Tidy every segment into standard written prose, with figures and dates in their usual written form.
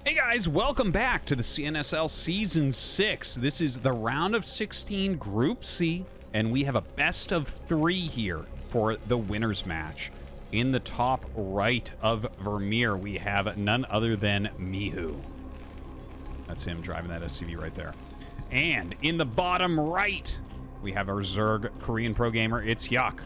Hey guys, welcome back to the CNSL Season 6. This is the round of 16 Group C, and we have a best of 3 here for the winners match. In the top right of Vermeer, we have none other than Mihu. That's him driving that SUV right there. And in the bottom right, we have our Zerg Korean pro gamer. It's HyuK.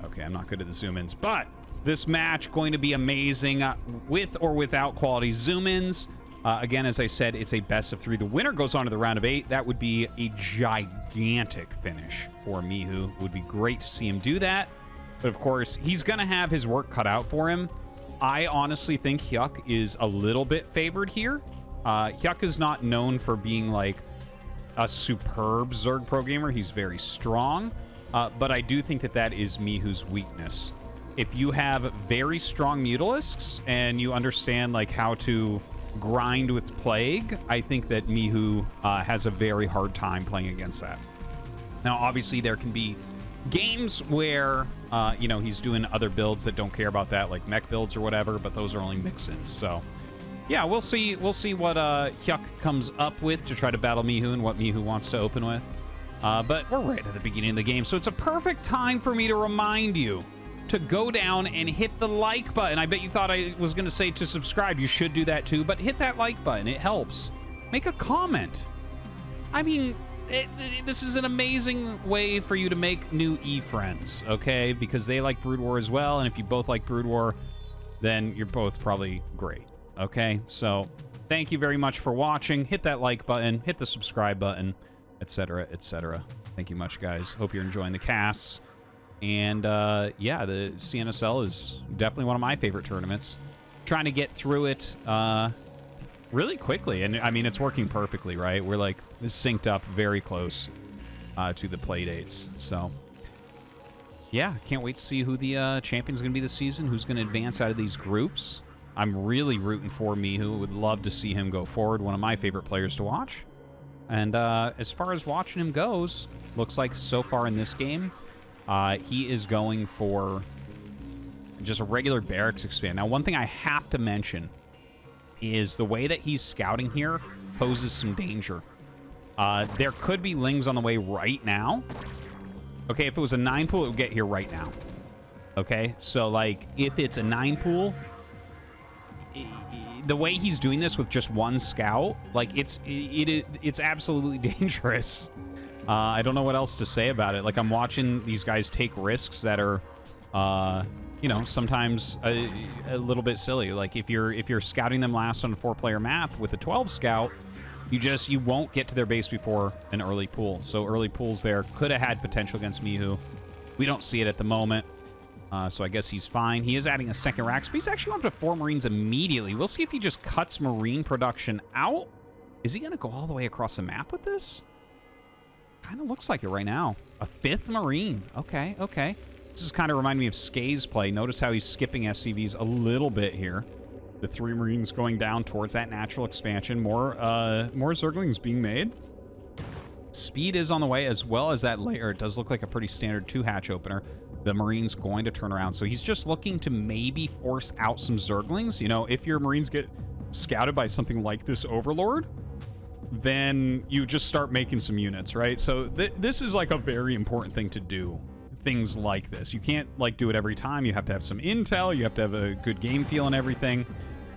Okay, I'm not good at the zoom-ins, but this match going to be amazing with or without quality zoom-ins. Again, as I said, it's a best of 3. The winner goes on to the round of 8. That would be a gigantic finish for Mihu. It would be great to see him do that. But of course, he's going to have his work cut out for him. I honestly think HyuK is a little bit favored here. HyuK is not known for being like a superb Zerg pro gamer. He's very strong. But I do think that that is Mihu's weakness. If you have very strong Mutalisks and you understand like how to grind with Plague, I think that Mihu has a very hard time playing against that. Now, obviously, there can be games where, you know, he's doing other builds that don't care about that, like mech builds or whatever, but those are only mix-ins. So, yeah, we'll see what HyuK comes up with to try to battle Mihu and what Mihu wants to open with. But we're right at the beginning of the game, so it's a perfect time for me to remind you to go down and hit the like button. I bet you thought I was going to say to subscribe. You should do that too, but hit that like button. It helps. Make a comment. I mean, this is an amazing way for you to make new e-friends, okay? Because they like Brood War as well, and if you both like Brood War, then you're both probably great, okay? So thank you very much for watching. Hit that like button, hit the subscribe button, etc., etc. Thank you much, guys. Hope you're enjoying the casts. And, yeah, the CNSL is definitely one of my favorite tournaments. Trying to get through it really quickly. And, I mean, it's working perfectly, right? We're, like, synced up very close to the play dates. So, yeah, can't wait to see who the champion's going to be this season, who's going to advance out of these groups. I'm really rooting for Mihu. Would love to see him go forward. One of my favorite players to watch. And as far as watching him goes, looks like so far in this game, he is going for just a regular barracks expand. Now, one thing I have to mention is the way that he's scouting here poses some danger. There could be Lings on the way right now. Okay, if it was a 9 pool, it would get here right now. Okay, so, like, if it's a 9 pool, the way he's doing this with just one scout, like, it's absolutely dangerous. I don't know what else to say about it. Like, I'm watching these guys take risks that are, you know, sometimes a little bit silly. Like, if you're scouting them last on a 4-player map with a 12 scout, you won't get to their base before an early pool. So early pools there could have had potential against Mihu. We don't see it at the moment. So I guess he's fine. He is adding a second rack, but he's actually up to 4 Marines immediately. We'll see if he just cuts Marine production out. Is he going to go all the way across the map with this? Kind of looks like it right now. A 5th Marine. Okay, okay. This is kind of reminding me of Skay's play. Notice how he's skipping SCVs a little bit here. The 3 Marines going down towards that natural expansion. More Zerglings being made. Speed is on the way, as well as that layer. It does look like a pretty standard 2-hatch opener. The Marine's going to turn around. So he's just looking to maybe force out some Zerglings. You know, if your Marines get scouted by something like this Overlord, then you just start making some units, right? So this is like a very important thing to do. Things like this. You can't like do it every time. You have to have some intel. You have to have a good game feel and everything.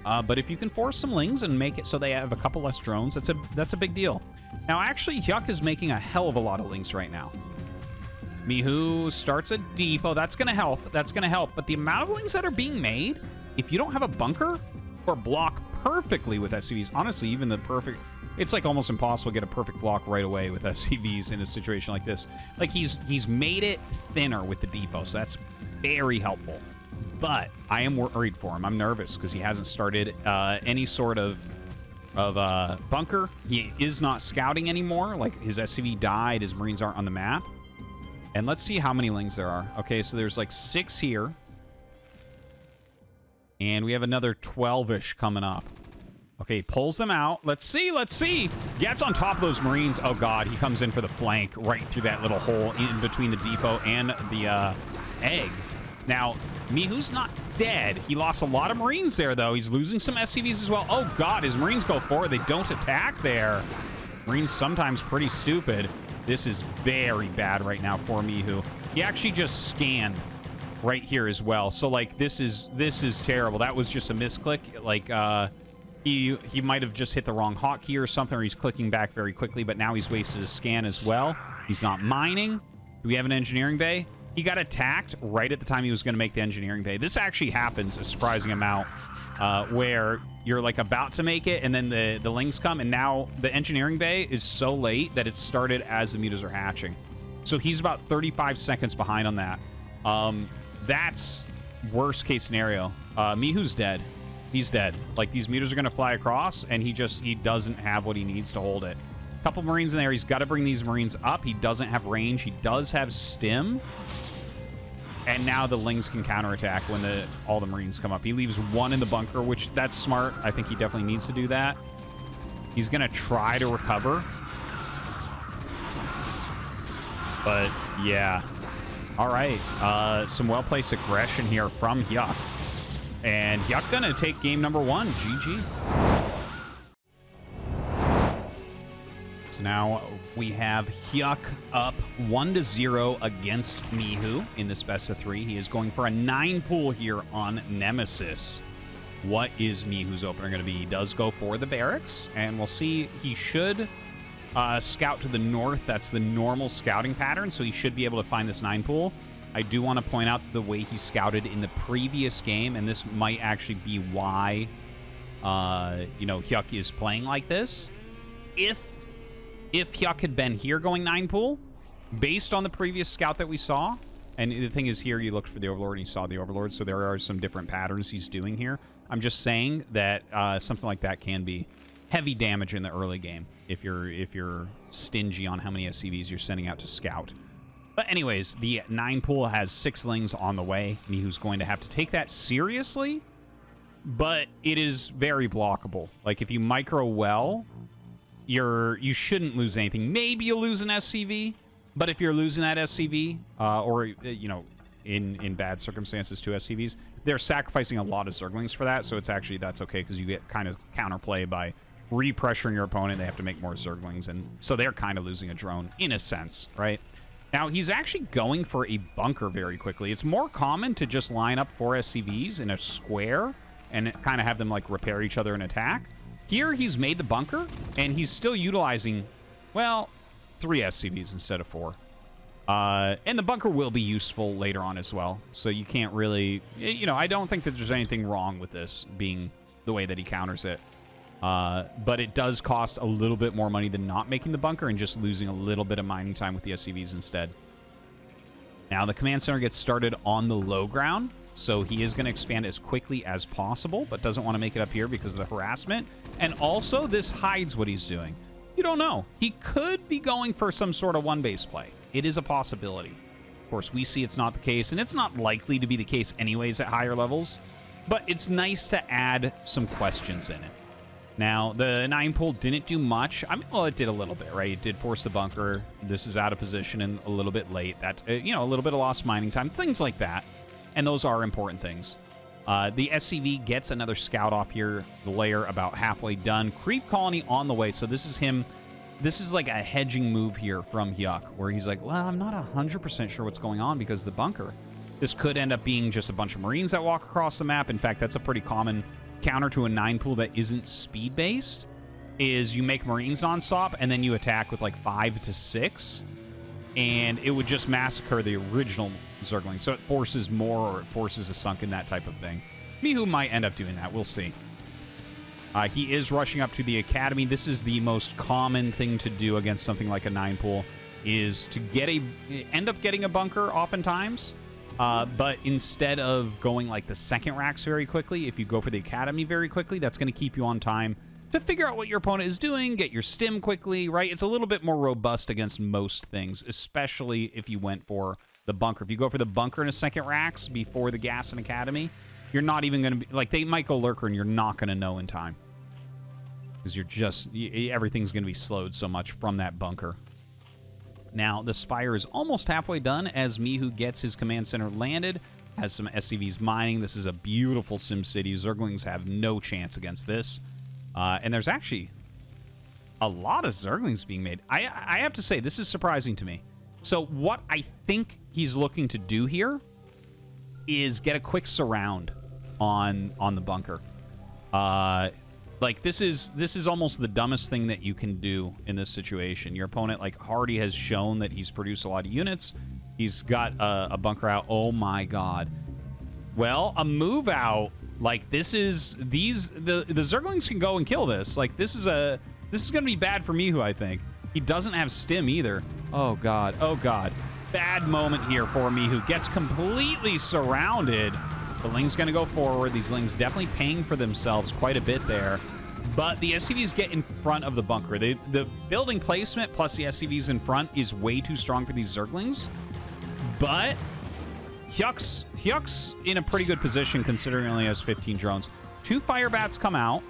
But if you can force some Lings and make it so they have a couple less drones, that's a big deal. Now, actually, HyuK is making a hell of a lot of Lings right now. Mihu starts a depot. That's going to help. That's going to help. But the amount of Lings that are being made, if you don't have a bunker or block perfectly with SCVs, honestly, even the perfect... It's like almost impossible to get a perfect block right away with SCVs in a situation like this. Like, he's made it thinner with the depot, so that's very helpful. But I am worried for him. I'm nervous because he hasn't started any sort of bunker. He is not scouting anymore. Like, his SCV died. His Marines aren't on the map. And let's see how many Lings there are. Okay, so there's like 6 here. And we have another 12-ish coming up. Okay, pulls them out. Let's see, let's see. Gets on top of those Marines. Oh, God, he comes in for the flank right through that little hole in between the depot and the egg. Now, Mihu's not dead. He lost a lot of Marines there, though. He's losing some SCVs as well. Oh, God, his Marines go forward. They don't attack there. Marines sometimes pretty stupid. This is very bad right now for Mihu. He actually just scanned right here as well. So, like, this is terrible. That was just a misclick. Like, he might have just hit the wrong hotkey or something, or he's clicking back very quickly, but now he's wasted a scan as well. He's not mining. Do we have an engineering bay? He got attacked right at the time he was going to make the engineering bay. This actually happens a surprising amount, where you're like about to make it and then the lings come, and now the engineering bay is so late that it started as the mutas are hatching. So he's about 35 seconds behind on that. That's worst case scenario. Mihu's dead. He's dead. Like, these mutas are going to fly across, and he doesn't have what he needs to hold it. Couple Marines in there. He's got to bring these Marines up. He doesn't have range. He does have stim. And now the Lings can counterattack when all the Marines come up. He leaves one in the bunker, which that's smart. I think he definitely needs to do that. He's going to try to recover. But, yeah. All right. Some well-placed aggression here from HyuK. And HyuK going to take game number 1. GG. So now we have HyuK up 1-0 against Mihu in this best of 3. He is going for a 9 pool here on Nemesis. What is Mihu's opener going to be? He does go for the barracks, and we'll see. He should scout to the north. That's the normal scouting pattern, so he should be able to find this 9 pool. I do want to point out the way he scouted in the previous game, and this might actually be why, HyuK is playing like this. If HyuK had been here going 9 pool, based on the previous scout that we saw, and the thing is here, you looked for the Overlord and you saw the Overlord, so there are some different patterns he's doing here. I'm just saying that something like that can be heavy damage in the early game if you're stingy on how many SCVs you're sending out to scout. But anyways, the 9 pool has 6 Lings on the way. Mihu's going to have to take that seriously, but it is very blockable. Like, if you micro well, you shouldn't lose anything. Maybe you'll lose an SCV, but if you're losing that SCV, or in bad circumstances, 2 SCVs, they're sacrificing a lot of Zerglings for that, so that's okay, because you get kind of counterplay by repressuring your opponent. They have to make more Zerglings, and so they're kind of losing a drone in a sense, right? Now, he's actually going for a bunker very quickly. It's more common to just line up 4 SCVs in a square and kind of have them, like, repair each other and attack. Here, he's made the bunker, and he's still utilizing, well, 3 SCVs instead of 4. And the bunker will be useful later on as well. So you can't really, I don't think that there's anything wrong with this being the way that he counters it. But it does cost a little bit more money than not making the bunker and just losing a little bit of mining time with the SCVs instead. Now, the command center gets started on the low ground, so he is going to expand as quickly as possible, but doesn't want to make it up here because of the harassment. And also, this hides what he's doing. You don't know. He could be going for some sort of one-base play. It is a possibility. Of course, we see it's not the case, and it's not likely to be the case anyways at higher levels, but it's nice to add some questions in it. Now, the 9 pool didn't do much. I mean, well, it did a little bit, right? It did force the bunker. This is out of position and a little bit late. That, a little bit of lost mining time, things like that. And those are important things. The SCV gets another scout off here. The layer about halfway done. Creep colony on the way. So this is him. This is like a hedging move here from HyuK, where he's like, well, I'm not 100% sure what's going on because of the bunker. This could end up being just a bunch of Marines that walk across the map. In fact, that's a pretty common counter to a 9 pool that isn't speed-based, is you make Marines non-stop, and then you attack with like 5 to 6, and it would just massacre the original Zergling. So it forces more, or it forces a sunken, that type of thing. Mihu might end up doing that. We'll see. He is rushing up to the Academy. This is the most common thing to do against something like a 9 pool, is to end up getting a bunker oftentimes. But instead of going like the second racks very quickly, if you go for the Academy very quickly, that's going to keep you on time to figure out what your opponent is doing, get your stim quickly, right? It's a little bit more robust against most things, especially if you went for the bunker. If you go for the bunker in a second racks before the gas and Academy, you're not even going to be, like, they might go lurker and you're not going to know in time. Because everything's going to be slowed so much from that bunker. Now, the Spire is almost halfway done as Mihu gets his command center landed. Has some SCVs mining. This is a beautiful sim city. Zerglings have no chance against this. And there's actually a lot of Zerglings being made. I have to say, this is surprising to me. So what I think he's looking to do here is get a quick surround on the bunker. Like, this is almost the dumbest thing that you can do in this situation. Your opponent, like, Hardy has shown that he's produced a lot of units. He's got a bunker out. Oh my god. Well, a move out. Like, this is the Zerglings can go and kill this. Like, this is gonna be bad for Mihu, I think. He doesn't have stim either. Oh god. Oh god. Bad moment here for Mihu. Gets completely surrounded. The Ling's gonna go forward. These Lings definitely paying for themselves quite a bit there. But the SCVs get in front of the bunker. The building placement plus the SCVs in front is way too strong for these Zerglings. But HyuK's in a pretty good position considering he only has 15 drones. 2 fire bats come out,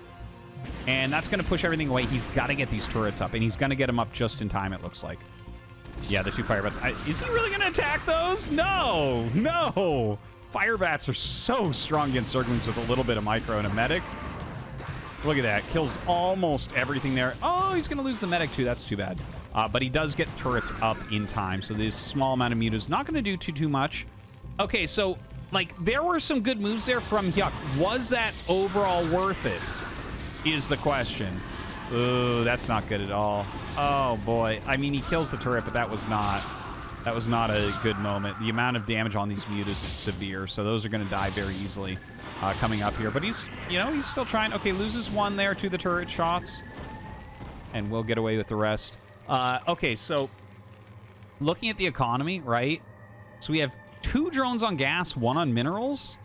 and that's going to push everything away. He's got to get these turrets up, and he's going to get them up just in time, it looks like. Yeah, the 2 fire bats. Is he really going to attack those? No, no. Fire bats are so strong against Zerglings with a little bit of micro and a medic. Look at that. Kills almost everything there. Oh, he's going to lose the medic too. That's too bad. But he does get turrets up in time, so this small amount of mute is not going to do too much. Okay, so, like, there were some good moves there from HyuK. Was that overall worth it, is the question. Ooh, that's not good at all. Oh, boy. I mean, he kills the turret, but that was not a good moment. The amount of damage on these mutas is severe, so those are going to die very easily coming up here. But he's still trying. Okay, loses 1 there to the turret shots, and we'll get away with the rest. Okay, so looking at the economy, right? So we have 2 drones on gas, 1 on minerals.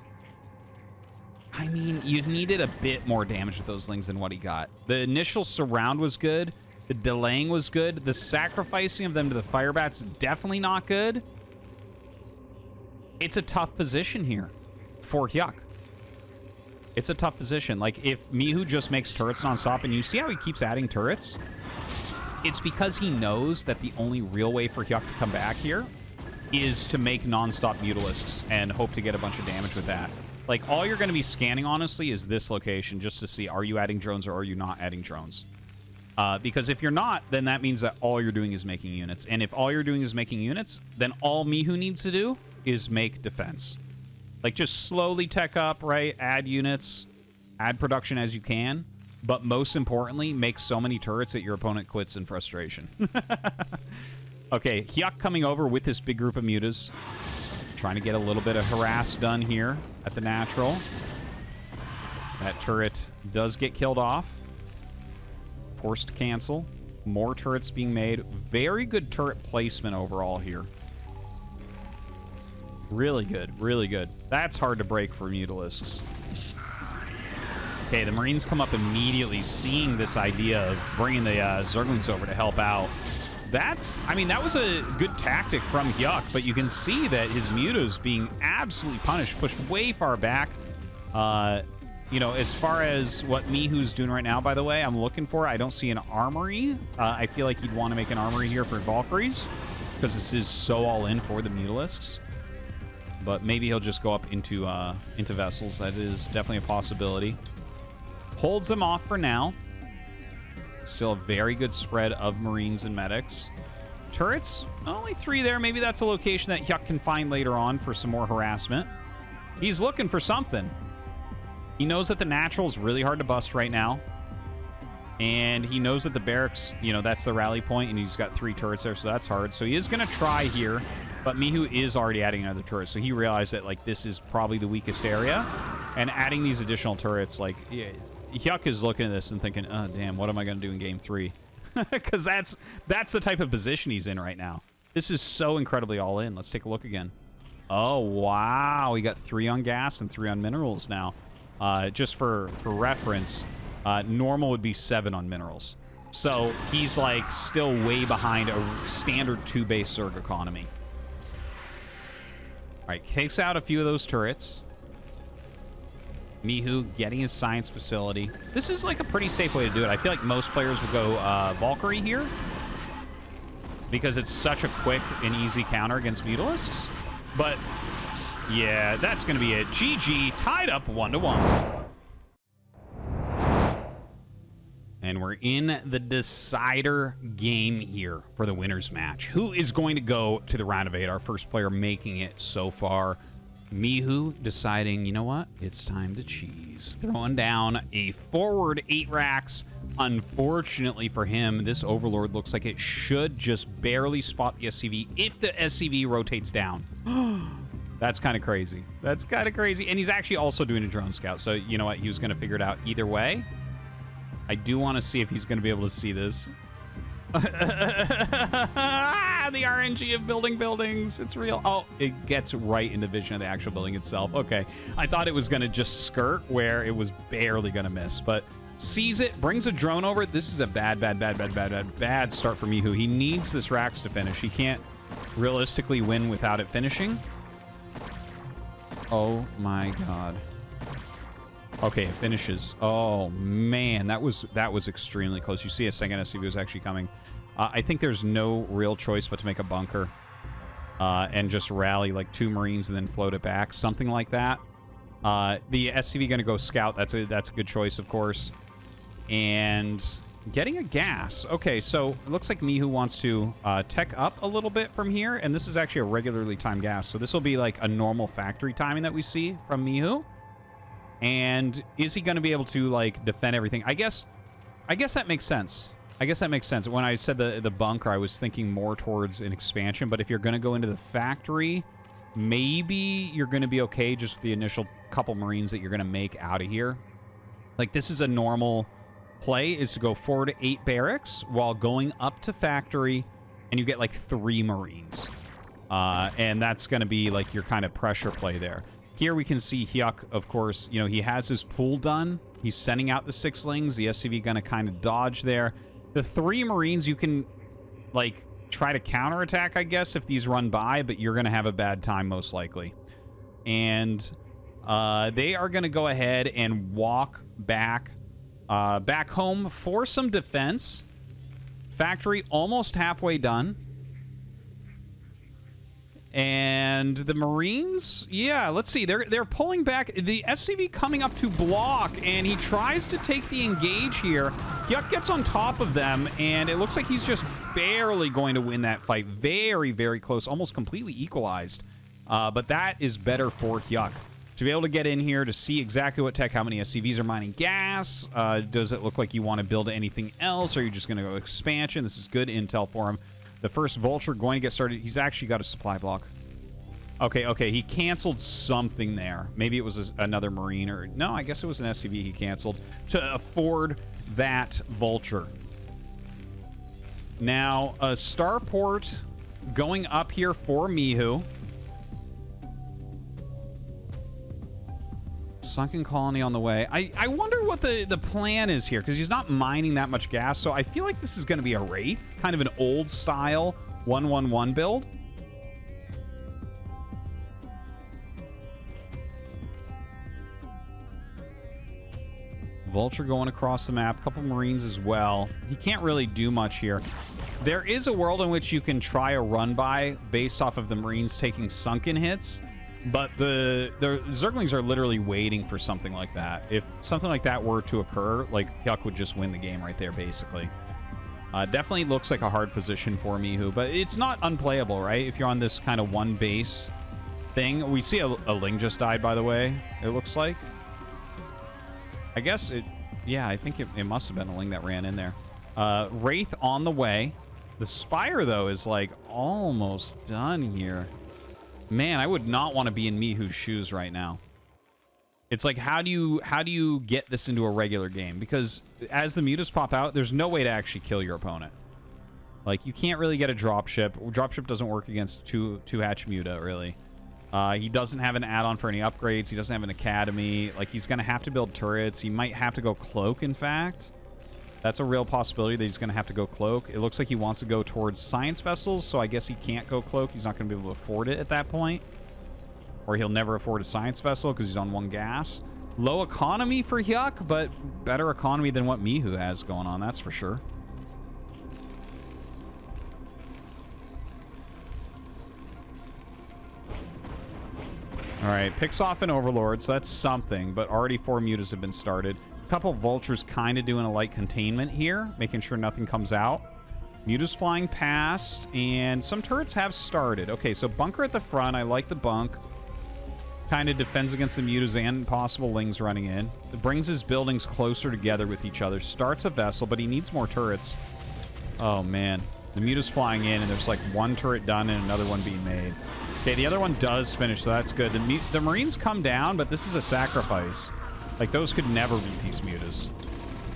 I mean, you needed a bit more damage with those Lings than what he got. The initial surround was good. The delaying was good. The sacrificing of them to the fire bats, definitely not good. It's a tough position here for HyuK. It's a tough position. Like, if Mihu just makes turrets nonstop, and you see how he keeps adding turrets, it's because he knows that the only real way for HyuK to come back here is to make nonstop Mutalisks and hope to get a bunch of damage with that. Like, all you're going to be scanning, honestly, is this location just to see, are you adding drones or are you not adding drones? Because if you're not, then that means that all you're doing is making units. And if all you're doing is making units, then all Mihu needs to do is make defense. Like, just slowly tech up, right? Add units, add production as you can. But most importantly, make so many turrets that your opponent quits in frustration. Okay, HyuK coming over with this big group of mutas. Trying to get a little bit of harass done here at the natural. That turret does get killed off. Forced to cancel. More turrets being made. Very good turret placement overall here. Really good, really good. That's hard to break for Mutalisks. Okay, the Marines come up immediately, seeing this idea of bringing the Zerglings over to help out. I mean, that was a good tactic from HyuK, but you can see that his mutas being absolutely punished, pushed way far back. You know, as far as what Mihu's doing right now, by the way, I'm looking for, I don't see an armory. I feel like he'd want to make an armory here for Valkyries, because this is so all in for the Mutalisks. But maybe he'll just go up into vessels. That is definitely a possibility. Holds them off for now. Still a very good spread of Marines and medics. Turrets, only 3 there. Maybe that's a location that HyuK can find later on for some more harassment. He's looking for something. He knows that the natural is really hard to bust right now. And he knows that the barracks, you know, that's the rally point, and he's got 3 turrets there, so that's hard. So he is going to try here, but Mihu is already adding another turret, so he realized that, like, this is probably the weakest area. And adding these additional turrets, like, yeah, HyuK is looking at this and thinking, oh, damn, what am I going to do in game 3? Because that's the type of position he's in right now. This is so incredibly all in. Let's take a look again. Oh, wow. We got 3 on gas and 3 on minerals now. Just for reference, normal would be 7 on minerals. So he's, like, still way behind a standard 2-base Zerg economy. All right, takes out a few of those turrets. Mihu getting his science facility. This is like a pretty safe way to do it. I feel like most players will go Valkyrie here because it's such a quick and easy counter against Mutalisks. But Yeah, that's going to be it. GG, tied up 1-1. And we're in the decider game here for the winner's match. Who is going to go to the round of 8? Our first player making it so far. Mihu deciding, you know what? It's time to cheese. Throwing down a forward 8 racks. Unfortunately for him, this Overlord looks like it should just barely spot the SCV if the SCV rotates down. That's kind of crazy. That's kind of crazy. And he's actually also doing a drone scout. So, you know what? He was going to figure it out either way. I do want to see if he's going to be able to see this. The RNG of building buildings. It's real. Oh, it gets right into vision of the actual building itself. Okay. I thought it was going to just skirt where it was barely going to miss, but sees it, brings a drone over it. This is a bad start for Mihu. He needs this racks to finish. He can't realistically win without it finishing. Oh my God. Okay, it finishes. Oh man, that was extremely close. You see a second SCV was actually coming. I think there's no real choice but to make a bunker and just rally like 2 Marines and then float it back, something like that. The SCV going to go scout. That's a good choice, of course. And getting a gas. Okay, so it looks like Mihu wants to tech up a little bit from here, and this is actually a regularly timed gas. So this will be like a normal factory timing that we see from Mihu. And is he going to be able to like defend everything? I guess that makes sense. I guess that makes sense. When I said the bunker, I was thinking more towards an expansion. But if you're going to go into the factory, maybe you're going to be okay just with the initial couple Marines that you're going to make out of here. Like, this is a normal play, is to go 4 to 8 barracks while going up to factory, and you get like 3 Marines. And that's going to be like your kind of pressure play there. Here we can see HyuK, of course, you know, he has his pool done. He's sending out the 6-lings. The SCV going to kind of dodge there. The 3 Marines, you can, like, try to counterattack, I guess, if these run by, but you're going to have a bad time, most likely. And they are going to go ahead and walk back home for some defense. Factory almost halfway done. And the Marines, yeah, let's see. They're pulling back. The SCV coming up to block, and he tries to take the engage here. HyuK gets on top of them, and it looks like he's just barely going to win that fight. Very, very close, almost completely equalized. But that is better for HyuK. To be able to get in here to see exactly what tech, how many SCVs are mining gas. Does it look like you want to build anything else? Or are you just going to go expansion? This is good intel for him. The first Vulture going to get started. He's actually got a supply block. Okay, he canceled something there. Maybe it was another Marine, or... No, I guess it was an SCV he canceled to afford that Vulture. Now, a starport going up here for Mihu. Sunken colony on the way. I wonder what the plan is here, because he's not mining that much gas, so I feel like this is going to be a Wraith, kind of an old style 1-1-1 build. Vulture going across the map, a couple Marines as well. He can't really do much here. There is a world in which you can try a run by based off of the Marines taking sunken hits. But the Zerglings are literally waiting for something like that. If something like that were to occur, like, HyuK would just win the game right there, basically. Definitely looks like a hard position for Mihu, but it's not unplayable, right? If you're on this kind of one base thing. We see a Ling just died, by the way, it looks like. I guess it... Yeah, I think it must have been a Ling that ran in there. Wraith on the way. The Spire, though, is, like, almost done here. Man, I would not want to be in Mihu's shoes right now. It's like, how do you get this into a regular game? Because as the mutas pop out, there's no way to actually kill your opponent. Like, you can't really get a dropship. Dropship doesn't work against two-hatch muta, really. He doesn't have an add-on for any upgrades. He doesn't have an academy. Like, he's going to have to build turrets. He might have to go cloak, in fact. That's a real possibility that he's going to have to go cloak. It looks like he wants to go towards science vessels, so I guess he can't go cloak. He's not going to be able to afford it at that point. Or he'll never afford a science vessel because he's on 1 gas. Low economy for HyuK, but better economy than what Mihu has going on, that's for sure. All right, picks off an Overlord, so that's something, but already 4 mutas have been started. A couple Vultures kind of doing a light containment here, making sure nothing comes out. Mutas flying past, and some turrets have started. Okay, so bunker at the front. I like the bunk. Kind of defends against the mutas and possible lings running in. It brings his buildings closer together with each other. Starts a vessel, but he needs more turrets. Oh, man. The muta's flying in, and there's like 1 turret done and another one being made. Okay, the other one does finish, so that's good. The Marines come down, but this is a sacrifice. Like, those could never beat these mutas.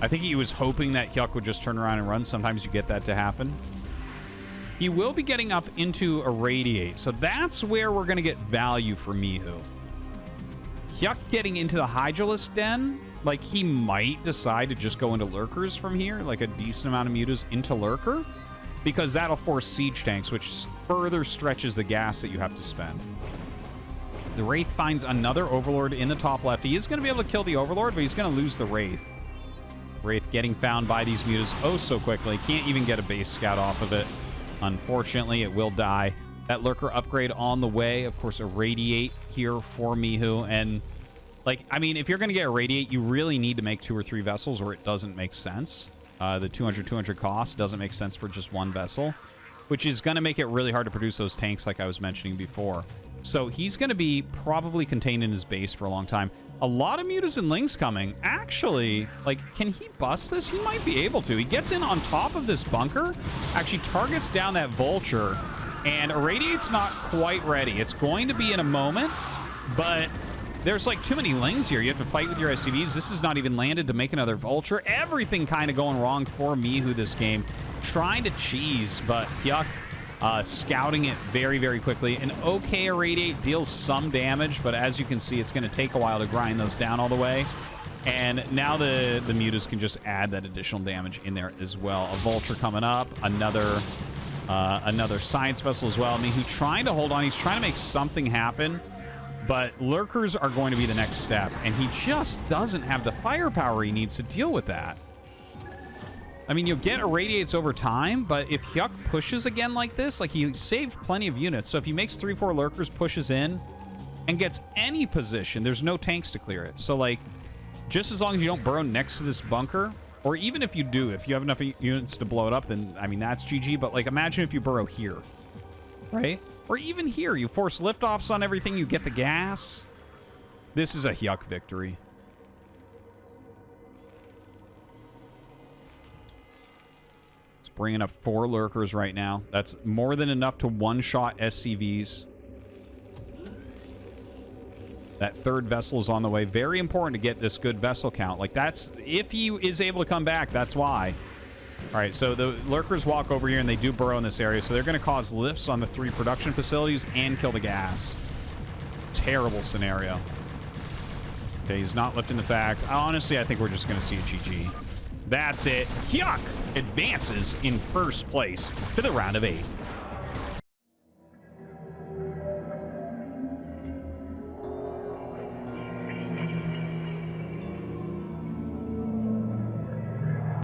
I think he was hoping that HyuK would just turn around and run. Sometimes you get that to happen. He will be getting up into a Radiate, so that's where we're going to get value for Mihu. HyuK getting into the Hydralisk Den, like, he might decide to just go into Lurkers from here, like a decent amount of mutas into Lurker, because that'll force siege tanks, which further stretches the gas that you have to spend. The Wraith finds another Overlord in the top left. He is going to be able to kill the Overlord, but he's going to lose the Wraith. Wraith getting found by these mutas oh so quickly. Can't even get a base scout off of it. Unfortunately, it will die. That Lurker upgrade on the way. Of course, a Radiate here for Mihu. And, like, I mean, if you're going to get a Radiate, you really need to make 2 or 3 vessels or it doesn't make sense. The 200 cost doesn't make sense for just 1 vessel, which is going to make it really hard to produce those tanks like I was mentioning before. So he's going to be probably contained in his base for a long time. A lot of mutas and lings coming. Actually, like, can he bust this? He might be able to. He gets in on top of this bunker, actually targets down that Vulture, and Irradiate's not quite ready. It's going to be in a moment, but there's, like, too many lings here. You have to fight with your SCVs. This is not even landed to make another Vulture. Everything kind of going wrong for Mihu this game. Trying to cheese, but HyuK scouting it very, very quickly. An okay Irradiate deals some damage, but as you can see, it's going to take a while to grind those down all the way. And now the mutas can just add that additional damage in there as well. A Vulture coming up, another Science Vessel as well. Mihu trying to hold on. He's trying to make something happen, but Lurkers are going to be the next step, and he just doesn't have the firepower he needs to deal with that. I mean, you'll get Irradiates over time, but if HyuK pushes again like this, like, he saved plenty of units. So if he makes 3-4 Lurkers, pushes in, and gets any position, there's no tanks to clear it. So, like, just as long as you don't burrow next to this bunker, or even if you do, if you have enough units to blow it up, then, I mean, that's GG. But, like, imagine if you burrow here, right? Or even here, you force liftoffs on everything, you get the gas. This is a HyuK victory. Bringing up 4 Lurkers right now. That's more than enough to one-shot SCVs. That 3rd vessel is on the way. Very important to get this good vessel count. Like, that's... If he is able to come back, that's why. All right, so the Lurkers walk over here, and they do burrow in this area, so they're going to cause lifts on the 3 production facilities and kill the gas. Terrible scenario. Okay, he's not lifting the fact. Honestly, I think we're just going to see a GG. That's it. HyuK advances in first place to the round of 8.